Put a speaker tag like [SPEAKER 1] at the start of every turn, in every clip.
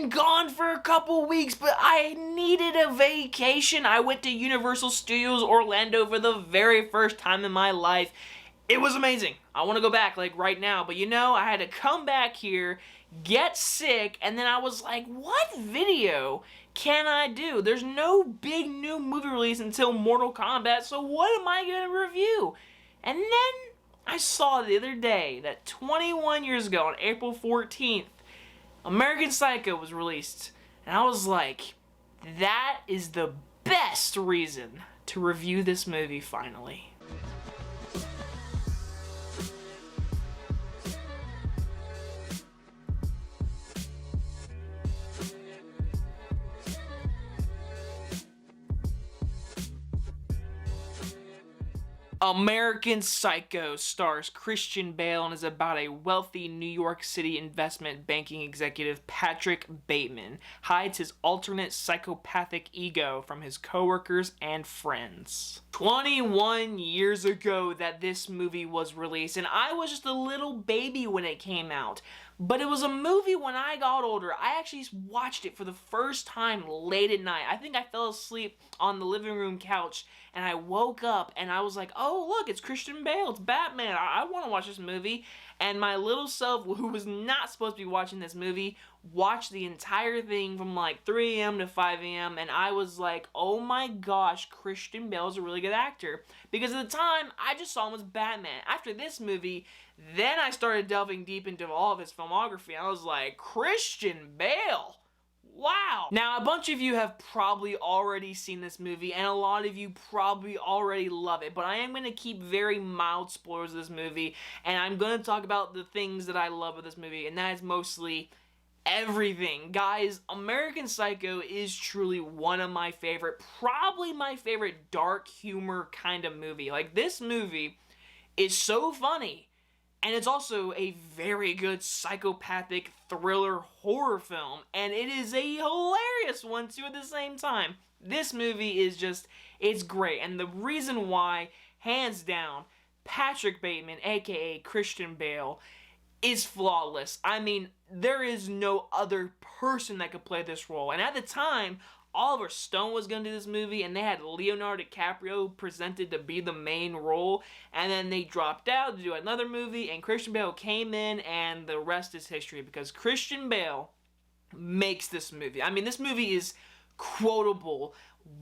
[SPEAKER 1] been gone for a couple weeks, but I needed a vacation. I went to Universal Studios Orlando for the very first time in my life. It was amazing. I want to go back like right now, but I had to come back here, get sick, and then I was like, what video can I do? There's no big new movie release until Mortal Kombat, so what am I going to review? And then I saw the other day that 21 years ago on April 14th, American Psycho was released, and I was like, that is the best reason to review this movie finally. American Psycho stars Christian Bale and is about a wealthy New York City investment banking executive, Patrick Bateman, hides his alternate psychopathic ego from his coworkers and friends. 21 years ago that this movie was released, and I was just a little baby when it came out. But it was a movie when I got older. I actually watched it for the first time late at night. I think I fell asleep on the living room couch and I woke up and I was like, oh look, it's Christian Bale, it's Batman, I want to watch this movie. And my little self, who was not supposed to be watching this movie, watched the entire thing from like 3 a.m. to 5 a.m. and I was like, oh my gosh, Christian Bale is a really good actor. Because at the time, I just saw him as Batman. After this movie, then I started delving deep into all of his filmography. I was like, Christian Bale! Wow! Now, a bunch of you have probably already seen this movie, and a lot of you probably already love it, but I am going to keep very mild spoilers of this movie, and I'm going to talk about the things that I love of this movie, and that is mostly everything. Guys, American Psycho is truly one of my favorite, probably my favorite dark humor kind of movie. Like, this movie is so funny. And it's also a very good psychopathic thriller horror film. And it is a hilarious one too at the same time. This movie is just, it's great. And the reason why, hands down, Patrick Bateman, aka Christian Bale, is flawless. I mean, there is no other person that could play this role. And at the time, Oliver Stone was going to do this movie, and they had Leonardo DiCaprio presented to be the main role, and then they dropped out to do another movie, and Christian Bale came in, and the rest is history, because Christian Bale makes this movie. I mean, this movie is quotable,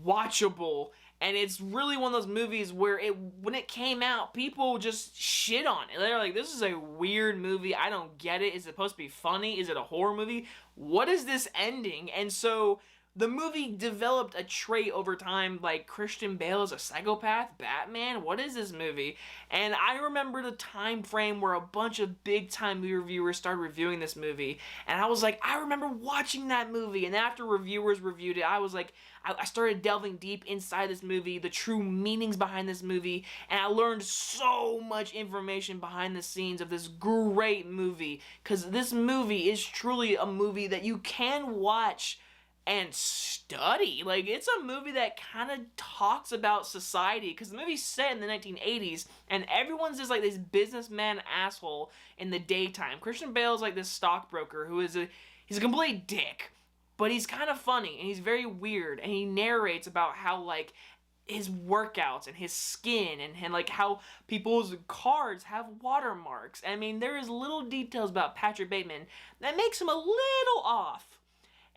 [SPEAKER 1] watchable, and it's really one of those movies where when it came out, people just shit on it. They're like, this is a weird movie, I don't get it, is it supposed to be funny, is it a horror movie, what is this ending? And so the movie developed a trait over time, like Christian Bale is a psychopath, Batman, what is this movie? And I remember the time frame where a bunch of big time movie reviewers started reviewing this movie, and I was like, I remember watching that movie, and after reviewers reviewed it, I was like, I started delving deep inside this movie, the true meanings behind this movie, and I learned so much information behind the scenes of this great movie, because this movie is truly a movie that you can watch and study. Like, it's a movie that kind of talks about society, because the movie's set in the 1980s, and everyone's just like this businessman asshole in the daytime. Christian Bale's like this stockbroker who is he's a complete dick, but he's kind of funny, and he's very weird, and he narrates about how, like, his workouts and his skin and like how people's cars have watermarks. I mean, there is little details about Patrick Bateman that makes him a little off.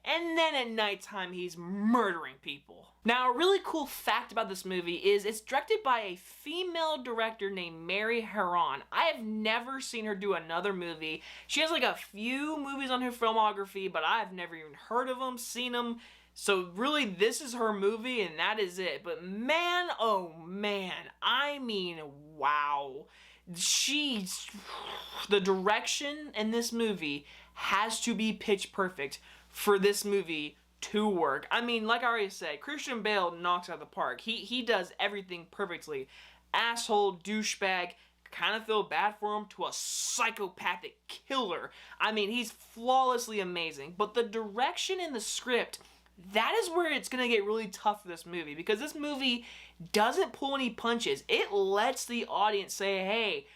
[SPEAKER 1] And then at nighttime, he's murdering people. Now, a really cool fact about this movie is it's directed by a female director named Mary Herron. I have never seen her do another movie. She has like a few movies on her filmography, but I've never even heard of them, seen them. So really, this is her movie, and that is it. But man, oh man, I mean, wow. The direction in this movie has to be pitch perfect for this movie to work. I mean, like I already said, Christian Bale knocks out of the park. He does everything perfectly. Asshole, douchebag, kind of feel bad for him, to a psychopathic killer. I mean, he's flawlessly amazing. But the direction in the script, that is where it's going to get really tough for this movie, because this movie doesn't pull any punches. It lets the audience say, hey,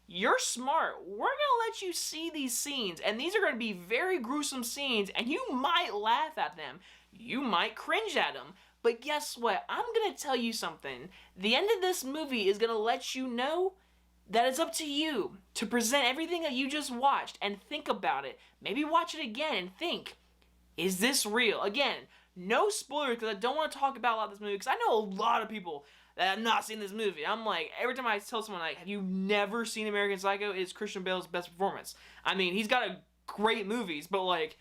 [SPEAKER 1] you're smart. We're gonna let you see these scenes, and these are gonna be very gruesome scenes, and you might laugh at them. You might cringe at them. But guess what? I'm gonna tell you something. The end of this movie is gonna let you know that it's up to you to present everything that you just watched and think about it. Maybe watch it again and think, is this real? Again, no spoilers, because I don't want to talk about a lot of this movie, because I know a lot of people that have not seen this movie. I'm like, every time I tell someone, like, have you never seen American Psycho? It's Christian Bale's best performance. I mean, he's got great movies, but like,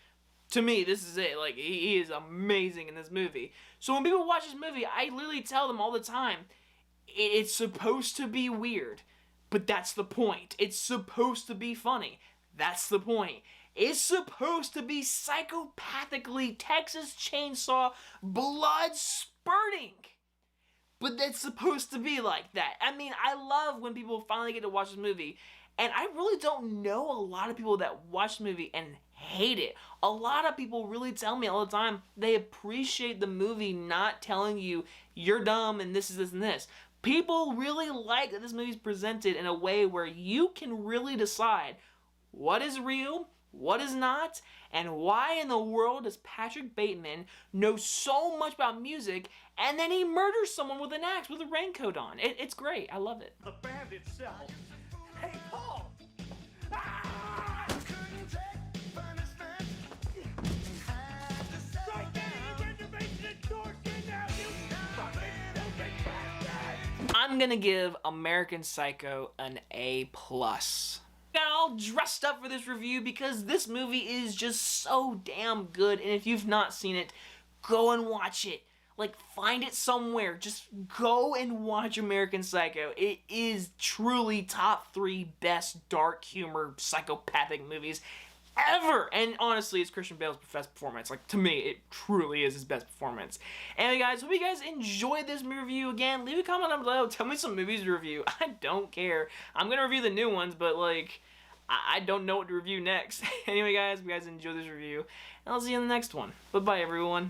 [SPEAKER 1] to me, this is it. Like, he is amazing in this movie. So when people watch this movie, I literally tell them all the time, it's supposed to be weird. But that's the point. It's supposed to be funny. That's the point. It's supposed to be psychopathically Texas Chainsaw blood spurting. But that's supposed to be like that. I mean, I love when people finally get to watch this movie. And I really don't know a lot of people that watch the movie and hate it. A lot of people really tell me all the time they appreciate the movie not telling you you're dumb and this is this and this. People really like that this movie is presented in a way where you can really decide what is real, what is not, and why in the world does Patrick Bateman know so much about music and then he murders someone with an axe with a raincoat on. It's great. I love it.
[SPEAKER 2] The band itself. Hey, Paul! Ah!
[SPEAKER 1] I'm gonna give American Psycho an A+. Got all dressed up for this review because this movie is just so damn good, and if you've not seen it, go and watch it. Like, find it somewhere. Just go and watch American Psycho. It is truly top 3 best dark humor psychopathic movies ever. And honestly, it's Christian Bale's best performance. Like, to me, it truly is his best performance. Anyway, guys, hope you guys enjoyed this review. Again, leave a comment down below. Tell me some movies to review. I don't care. I'm gonna review the new ones, but like, I don't know what to review next. Anyway, guys, if you guys enjoyed this review, and I'll see you in the next one. Bye-bye, everyone.